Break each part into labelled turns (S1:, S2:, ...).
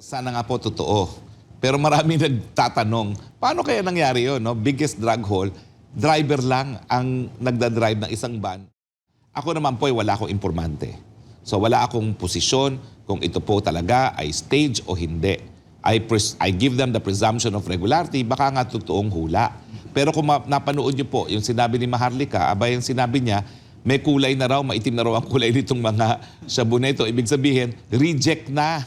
S1: Sana nga po totoo. Pero marami nagtatanong, paano kaya nangyari yun? No? Biggest drug haul, driver lang ang nagdadrive ng isang van. Ako naman po ay wala akong informante. So wala akong posisyon kung ito po talaga ay stage o hindi. I give them the presumption of regularity, baka nga totoong hula. Pero kung napanood niyo po, yung sinabi ni Maharlika, abay yung sinabi niya, may kulay na raw, maitim na raw ang kulay nitong mga shabu na ito. Ibig sabihin, reject na.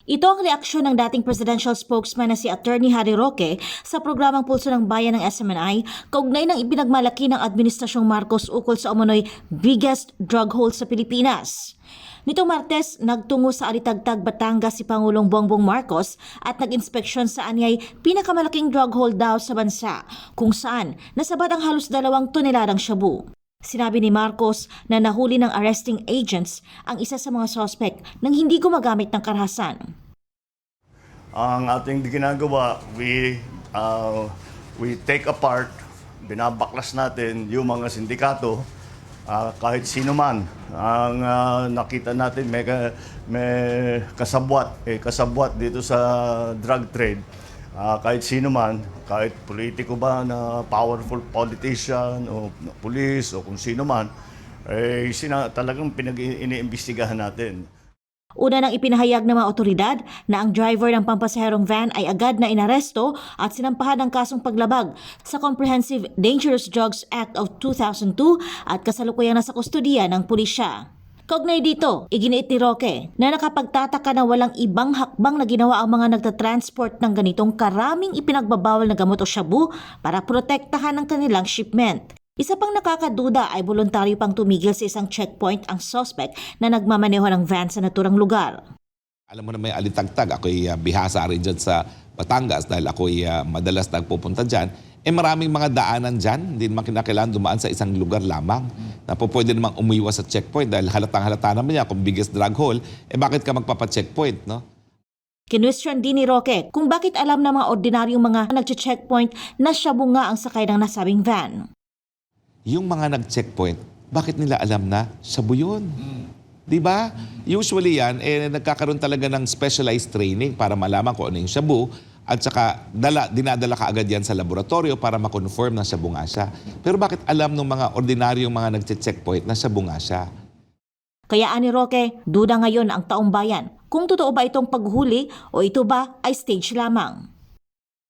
S2: Ito ang reaksyon ng dating presidential spokesman na si Attorney Harry Roque sa programang Pulso ng Bayan ng SMNI kaugnay ng ipinagmalaki ng Administrasyong Marcos ukol sa umano'y biggest drug haul sa Pilipinas. Nitong Martes, nagtungo sa Alitagtag, Batangas si Pangulong Bongbong Marcos at nag-inspeksyon sa anyay pinakamalaking drug haul daw sa bansa, kung saan nasabat ang halos 2 toneladang shabu. Sinabi ni Marcos na nahuli ng arresting agents ang isa sa mga suspect nang hindi gumagamit ng karahasan.
S3: Ang ating ginagawa, we take apart, binabaklas natin yung mga sindikato, kahit sino man. Ang nakita natin may kasabwat dito sa drug trade. Kahit sino man, kahit politiko ba na powerful politician o police o kung sino man, talagang iniimbestigahan natin.
S2: Una nang ipinahayag ng mga otoridad na ang driver ng pampasaherong van ay agad na inaresto at sinampahan ng kasong paglabag sa Comprehensive Dangerous Drugs Act of 2002 at kasalukuyang nasa kustudiya ng pulisya. Kaugnay dito, iginiit ni Roque na nakapagtataka na walang ibang hakbang na ginawa ang mga nagtatransport ng ganitong karaming ipinagbabawal na gamot o shabu para protektahan ang kanilang shipment. Isa pang nakakaduda ay voluntaryo pang tumigil sa isang checkpoint ang suspect na nagmamaneho ng van sa naturang lugar.
S1: Alam mo na may Alitagtag, ako'y bihasa rin dyan sa Batangas dahil ako'y madalas nagpupunta dyan. Maraming mga daanan dyan, hindi naman kinakailangan dumaan sa isang lugar lamang na po pwede namang umiwas sa checkpoint dahil halatang-halata naman niya kung biggest drug haul, bakit ka magpapa-checkpoint, no?
S2: Kinwestiyon din ni Roque kung bakit alam ng mga ordinaryong mga nagche-checkpoint na shabu nga ang sakay ng nasabing van.
S1: Yung mga nag-checkpoint, bakit nila alam na shabu yun? Di ba? Usually yan, nagkakaroon talaga ng specialized training para malaman kung ano yung shabu at saka dinadala ka agad yan sa laboratorio para makonfirm na shabu nga siya. Pero bakit alam ng mga ordinaryong mga nag-checkpoint na shabu nga siya?
S2: Kaya ani Roque, duda ngayon ang taong bayan kung totoo ba itong paghuli o ito ba ay stage lamang.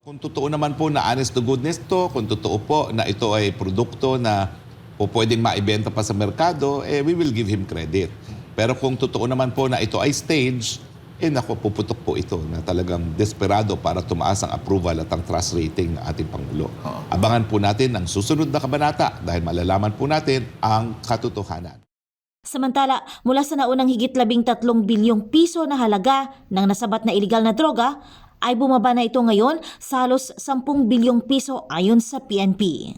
S1: Kung totoo naman po na honest to goodness to, kung totoo po na ito ay produkto na po pwedeng maibenta pa sa merkado, we will give him credit. Pero kung totoo naman po na ito ay stage, naku, puputok po ito na talagang desperado para tumaas ang approval at ang trust rating ng ating Pangulo. Abangan po natin ang susunod na kabanata dahil malalaman po natin ang katotohanan.
S2: Samantala, mula sa naunang higit 13 bilyong piso na halaga ng nasabat na iligal na droga, ay bumaba na ito ngayon sa halos 10 bilyong piso ayon sa PNP.